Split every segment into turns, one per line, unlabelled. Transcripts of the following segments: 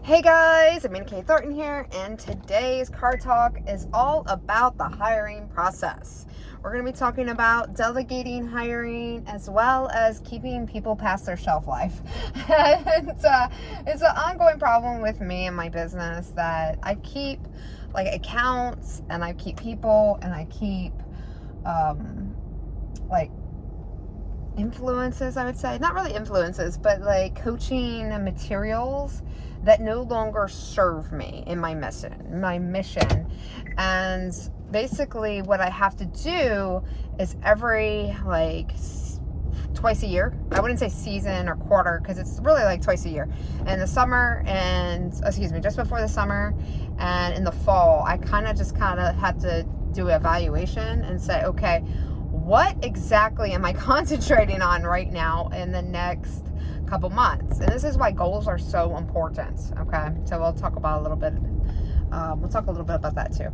Hey guys, Amanda K. Thornton here, and today's Car Talk is all about the hiring process. We're going to be talking about delegating hiring as well as keeping people past their shelf life. It's an ongoing problem with me and my business that I keep accounts, and I keep people, and I keep influences, I would say. Not really influences, but coaching materials that no longer serve me in my mission. And basically what I have to do is every twice a year. I wouldn't say season or quarter, because it's really twice a year. In the summer just before the summer, and in the fall, I kind of had to do an evaluation and say, okay, what exactly am I concentrating on right now in the next couple months? And this is why goals are so important. Okay, so we'll talk a little bit about that too.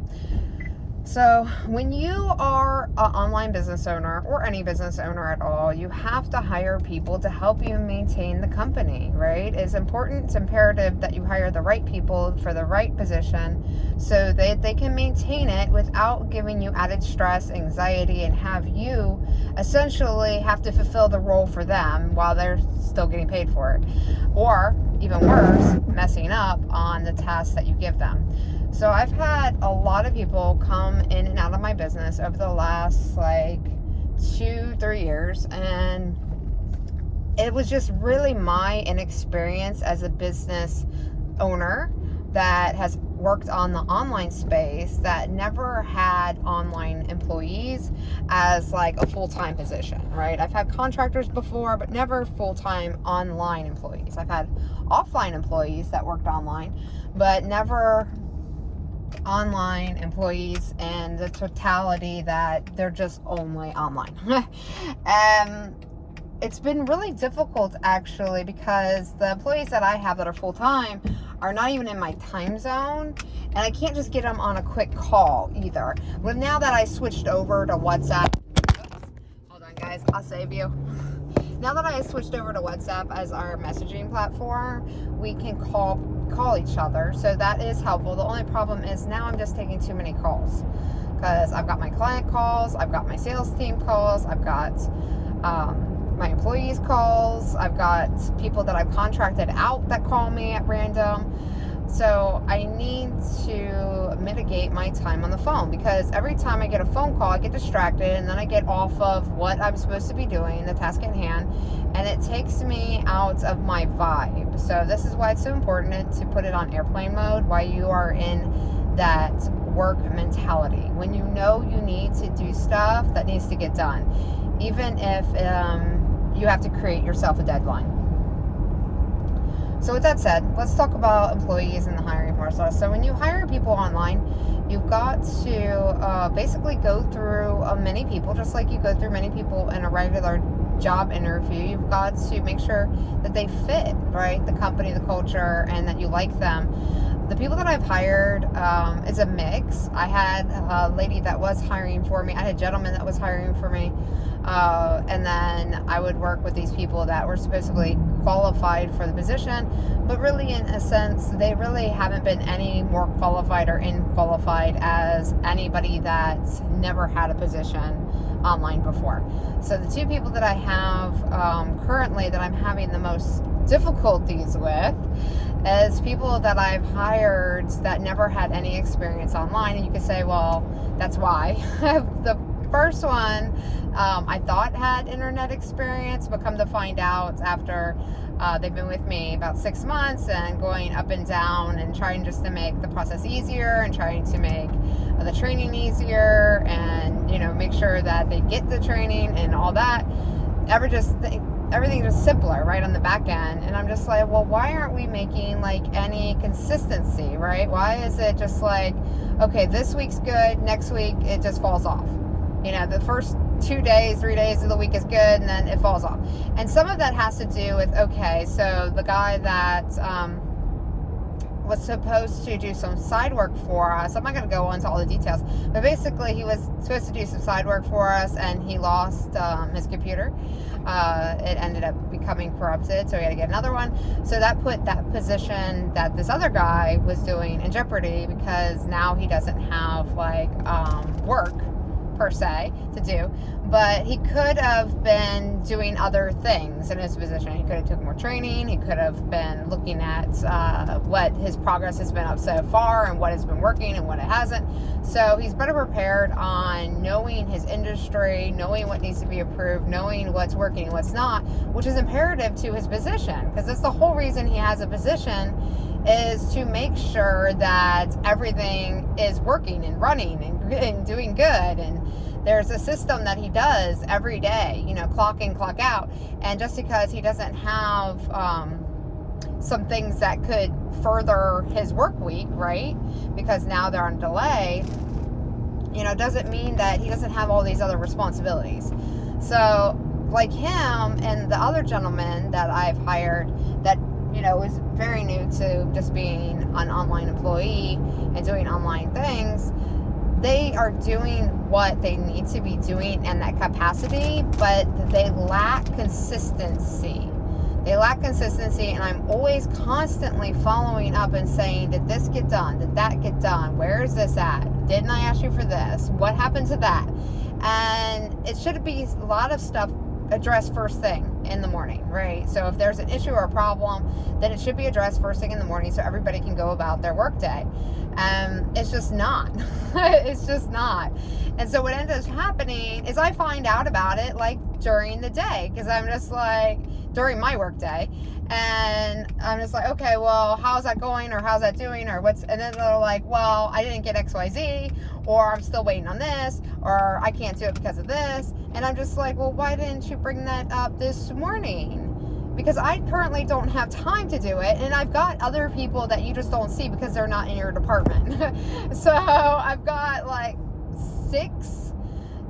So when you are an online business owner, or any business owner at all, you have to hire people to help you maintain the company, right? It's important, it's imperative that you hire the right people for the right position so that they can maintain it without giving you added stress, anxiety, and have you essentially have to fulfill the role for them while they're still getting paid for it. Or even worse, messing up on the tasks that you give them. So I've had a lot of people come in and out of my business over the last 2-3 years, and it was just really my inexperience as a business owner that has worked on the online space that never had online employees as a full-time position, right? I've had contractors before, but never full-time online employees. I've had offline employees that worked online, but never online employees and the totality that they're just only online. It's been really difficult actually, because the employees that I have that are full-time are not even in my time zone, and I can't just get them on a quick call either. Well, now that I switched over to WhatsApp, hold on guys, I'll save you. Now that I switched over to WhatsApp as our messaging platform, we can call each other, so that is helpful. The only problem is now I'm just taking too many calls, because I've got my client calls, I've got my sales team calls, I've got my employees calls, I've got people that I've contracted out that call me at random. So I need to mitigate my time on the phone, because every time I get a phone call, I get distracted, and then I get off of what I'm supposed to be doing, the task at hand, and it takes me out of my vibe. So this is why it's so important to put it on airplane mode while you are in that work mentality. When you know you need to do stuff that needs to get done, even if you have to create yourself a deadline. So with that said, let's talk about employees and the hiring process. So when you hire people online, you've got to basically go through many people, just like you go through many people in a regular job interview. You've got to make sure that they fit, right? The company, the culture, and that you like them. The people that I've hired is a mix. I had a lady that was hiring for me. I had a gentleman that was hiring for me. And then I would work with these people that were supposedly qualified for the position, but really in a sense, they really haven't been any more qualified or unqualified as anybody that never had a position online before. So the two people that I have currently that I'm having the most difficulties with is people that I've hired that never had any experience online. And you could say, well, that's why. The first one I thought had internet experience, but come to find out after they've been with me about 6 months and going up and down and trying just to make the process easier and trying to make the training easier and make sure that they get the training and all that, everything just simpler right on the back end. And I'm just like, well, why aren't we making any consistency, right? Why is it just okay, this week's good, next week it just falls off? The first 2 days, 3 days of the week is good, and then it falls off. And some of that has to do with, okay, so the guy that was supposed to do some side work for us. I'm not going to go into all the details, but basically he was supposed to do some side work for us, and he lost his computer. It ended up becoming corrupted, so we had to get another one. So that put that position that this other guy was doing in jeopardy, because now he doesn't have like work per se to do, but he could have been doing other things in his position. He could have took more training. He could have been looking at what his progress has been up so far and what has been working and what it hasn't. So he's better prepared on knowing his industry, knowing what needs to be approved, knowing what's working and what's not, which is imperative to his position, because that's the whole reason he has a position, is to make sure that everything is working and running and doing good. And there's a system that he does every day, clock in, clock out. And just because he doesn't have some things that could further his work week, right, because now they're on delay, doesn't mean that he doesn't have all these other responsibilities. So like him and the other gentleman that I've hired that is very new to just being an online employee and doing online things, they are doing what they need to be doing in that capacity, but they lack consistency. And I'm always constantly following up and saying, did this get done? Did that get done? Where is this at? Didn't I ask you for this? What happened to that? And it should be a lot of stuff addressed first thing in the morning, right? So if there's an issue or a problem, then it should be addressed first thing in the morning so everybody can go about their workday. It's just not. It's just not. And so what ends up happening is I find out about it like during the day, because I'm just like, during my workday, and I'm just like, okay, well, how's that going, or how's that doing, or what's, and then they're like, well, I didn't get XYZ, or I'm still waiting on this, or I can't do it because of this. And I'm just like, well, why didn't you bring that up this morning? Because I currently don't have time to do it, and I've got other people that you just don't see because they're not in your department. So I've got like 6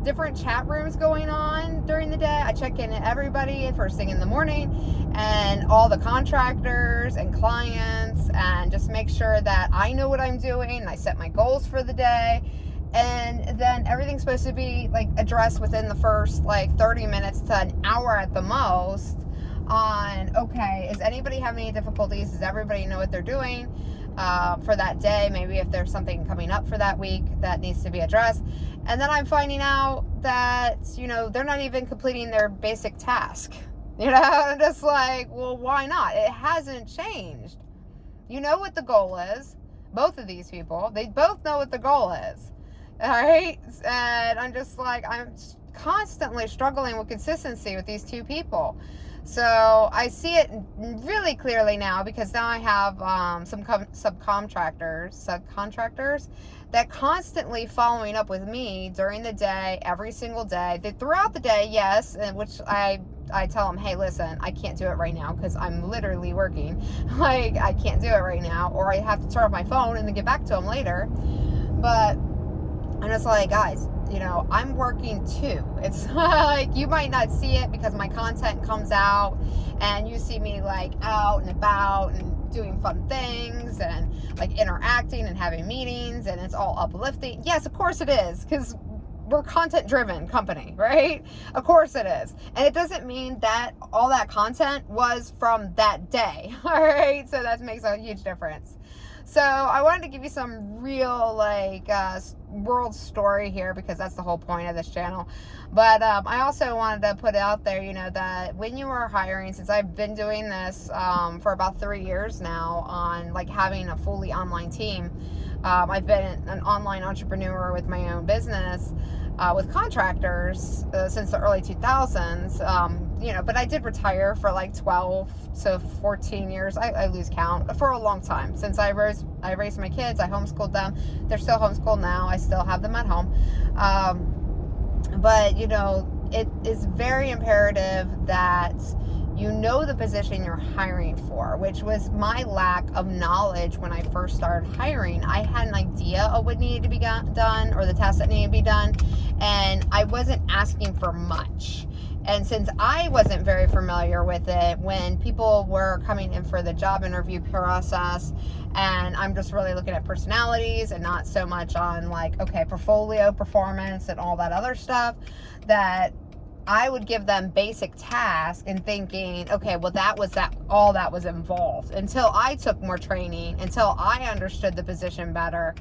different chat rooms going on during the day. I check in at everybody first thing in the morning, and all the contractors and clients, and just make sure that I know what I'm doing, and I set my goals for the day. And then everything's supposed to be like addressed within the first like 30 minutes to an hour at the most on, okay, is anybody having any difficulties? Does everybody know what they're doing for that day? Maybe if there's something coming up for that week that needs to be addressed. And then I'm finding out that, they're not even completing their basic task. I'm just like, well, why not? It hasn't changed. You know what the goal is. Both of these people, they both know what the goal is. All right. And I'm just like, I'm constantly struggling with consistency with these two people. So I see it really clearly now, because now I have some subcontractors that constantly following up with me during the day, every single day. Throughout the day, yes, which I tell them, hey, listen, I can't do it right now because I'm literally working. Like, I can't do it right now, or I have to turn off my phone and then get back to them later. But I'm just like, guys, I'm working too. It's like, you might not see it because my content comes out and you see me like out and about and doing fun things and like interacting and having meetings, and it's all uplifting. Yes, of course it is, because we're content driven company, right? Of course it is. And it doesn't mean that all that content was from that day. All right. So that makes a huge difference. So I wanted to give you some real world story here, because that's the whole point of this channel. But I also wanted to put out there, that when you are hiring, since I've been doing this for about 3 years now on like having a fully online team, I've been an online entrepreneur with my own business with contractors since the early 2000s. But I did retire for like 12 to 14 years. I lose count, for a long time. Since I raised my kids, I homeschooled them. They're still homeschooled now. I still have them at home. But it is very imperative that you know the position you're hiring for, which was my lack of knowledge when I first started hiring. I had an idea of what needed to be done, or the tasks that needed to be done, and I wasn't asking for much. And since I wasn't very familiar with it, when people were coming in for the job interview process And I'm just really looking at personalities and not so much on like, okay, portfolio performance and all that other stuff, that I would give them basic tasks and thinking, okay, well, that was all that was involved, until I took more training, until I understood the position better,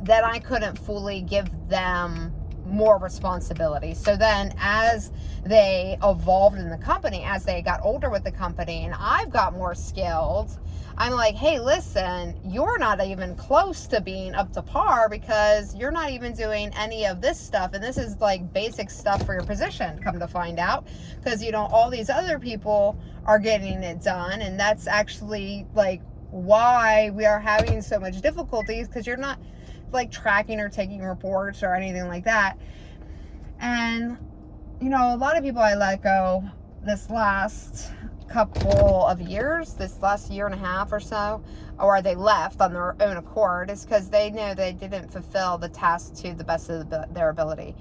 that I couldn't fully give them more responsibility. So then as they evolved in the company, as they got older with the company and I've got more skilled, I'm like, hey, listen, you're not even close to being up to par, because you're not even doing any of this stuff. And this is like basic stuff for your position, come to find out, because, you know, all these other people are getting it done. And that's actually like why we are having so much difficulties, because you're not like tracking or taking reports or anything like that. And, you know, a lot of people I let go this last couple of years, this last year and a half or so, or they left on their own accord, is because they knew they didn't fulfill the task to the best of their ability.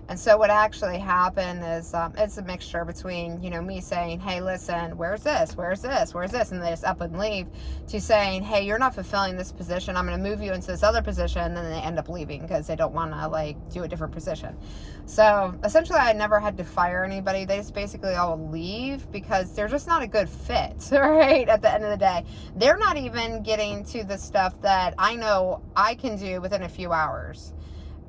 And so what actually happened is it's a mixture between, you know, me saying, hey, listen, where's this, and they just up and leave, to saying, hey, you're not fulfilling this position, I'm going to move you into this other position, and then they end up leaving because they don't want to like do a different position. So essentially I never had to fire anybody. They just basically all leave because they're just not a good fit, right? At the end of the day, they're not even getting to the stuff that I know I can do within a few hours.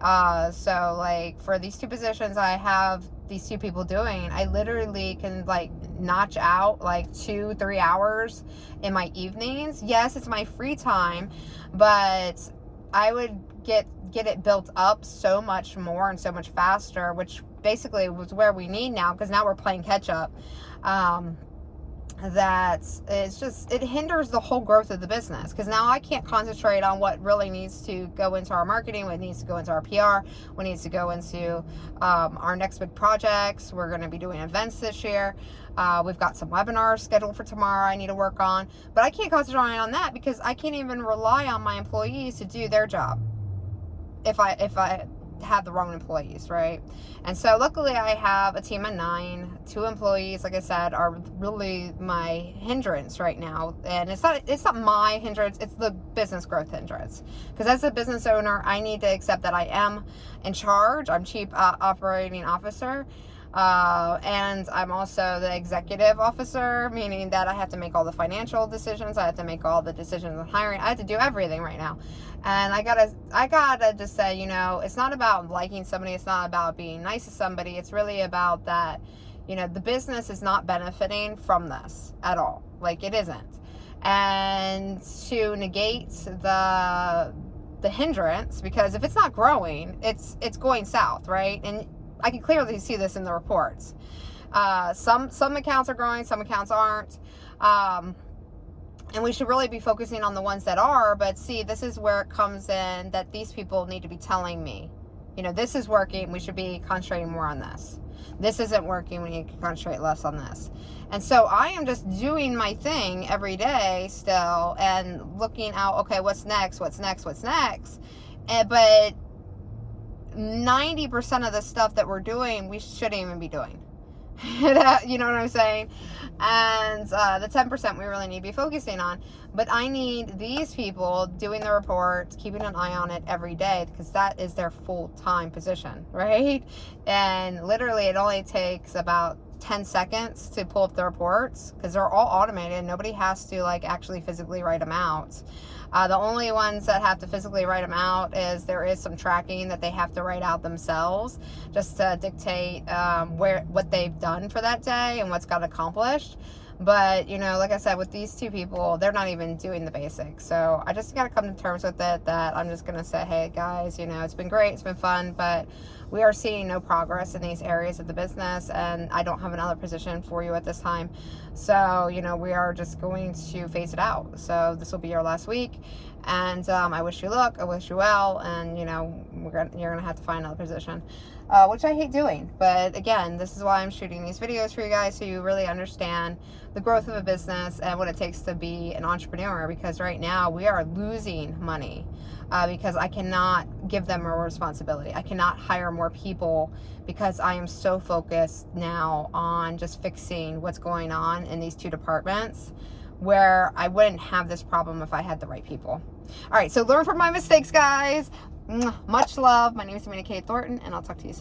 So like for these two positions I have these two people doing, I literally can like notch out like 2-3 hours in my evenings. Yes, it's my free time, but I would get it built up so much more and so much faster, which basically was where we need now, because now we're playing catch up. That it's just, it hinders the whole growth of the business, because now I can't concentrate on what really needs to go into our marketing, what needs to go into our PR, what needs to go into our next big projects. We're going to be doing events this year. We've got some webinars scheduled for tomorrow I need to work on, but I can't concentrate on that because I can't even rely on my employees to do their job if I have the wrong employees, right? And so luckily I have a team of 9. 2 employees, like I said, are really my hindrance right now. And it's not my hindrance, it's the business growth hindrance, because as a business owner I need to accept that I am in charge. I'm chief operating officer, and I'm also the executive officer, meaning that I have to make all the financial decisions, I have to make all the decisions on hiring, I have to do everything right now. And I gotta just say, you know, it's not about liking somebody, it's not about being nice to somebody, it's really about that, you know, the business is not benefiting from this at all. Like, it isn't. And to negate the hindrance, because if it's not growing, it's going south, right? And I can clearly see this in the reports. Some accounts are growing, some accounts aren't. And we should really be focusing on the ones that are. But see, this is where it comes in that these people need to be telling me, you know, this is working, we should be concentrating more on this. This isn't working, we need to concentrate less on this. And so I am just doing my thing every day still and looking out, okay, what's next? But 90% of the stuff that we're doing, we shouldn't even be doing. You know what I'm saying? And the 10% we really need to be focusing on. But I need these people doing the reports, keeping an eye on it every day, because that is their full-time position, right? And literally it only takes about 10 seconds to pull up the reports, because they're all automated. Nobody has to like actually physically write them out. The only ones that have to physically write them out is there is some tracking that they have to write out themselves, just to dictate what they've done for that day and what's got accomplished. But, you know, like I said, with these two people, they're not even doing the basics. So I just got to come to terms with it, that I'm just going to say, hey guys, you know, it's been great, it's been fun, but we are seeing no progress in these areas of the business, and I don't have another position for you at this time. So, you know, we are just going to phase it out. So this will be your last week, and I wish you luck, I wish you well, and, you know, you're going to have to find another position, which I hate doing. But again, this is why I'm shooting these videos for you guys, so you really understand the growth of a business and what it takes to be an entrepreneur, because right now we are losing money. Because I cannot give them more responsibility. I cannot hire more people because I am so focused now on just fixing what's going on in these two departments, where I wouldn't have this problem if I had the right people. All right, so learn from my mistakes, guys. Much love. My name is Amanda Kate Thornton, and I'll talk to you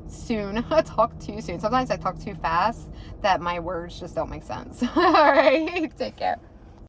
soon. Talk to you soon. Sometimes I talk too fast that my words just don't make sense. All right, take care.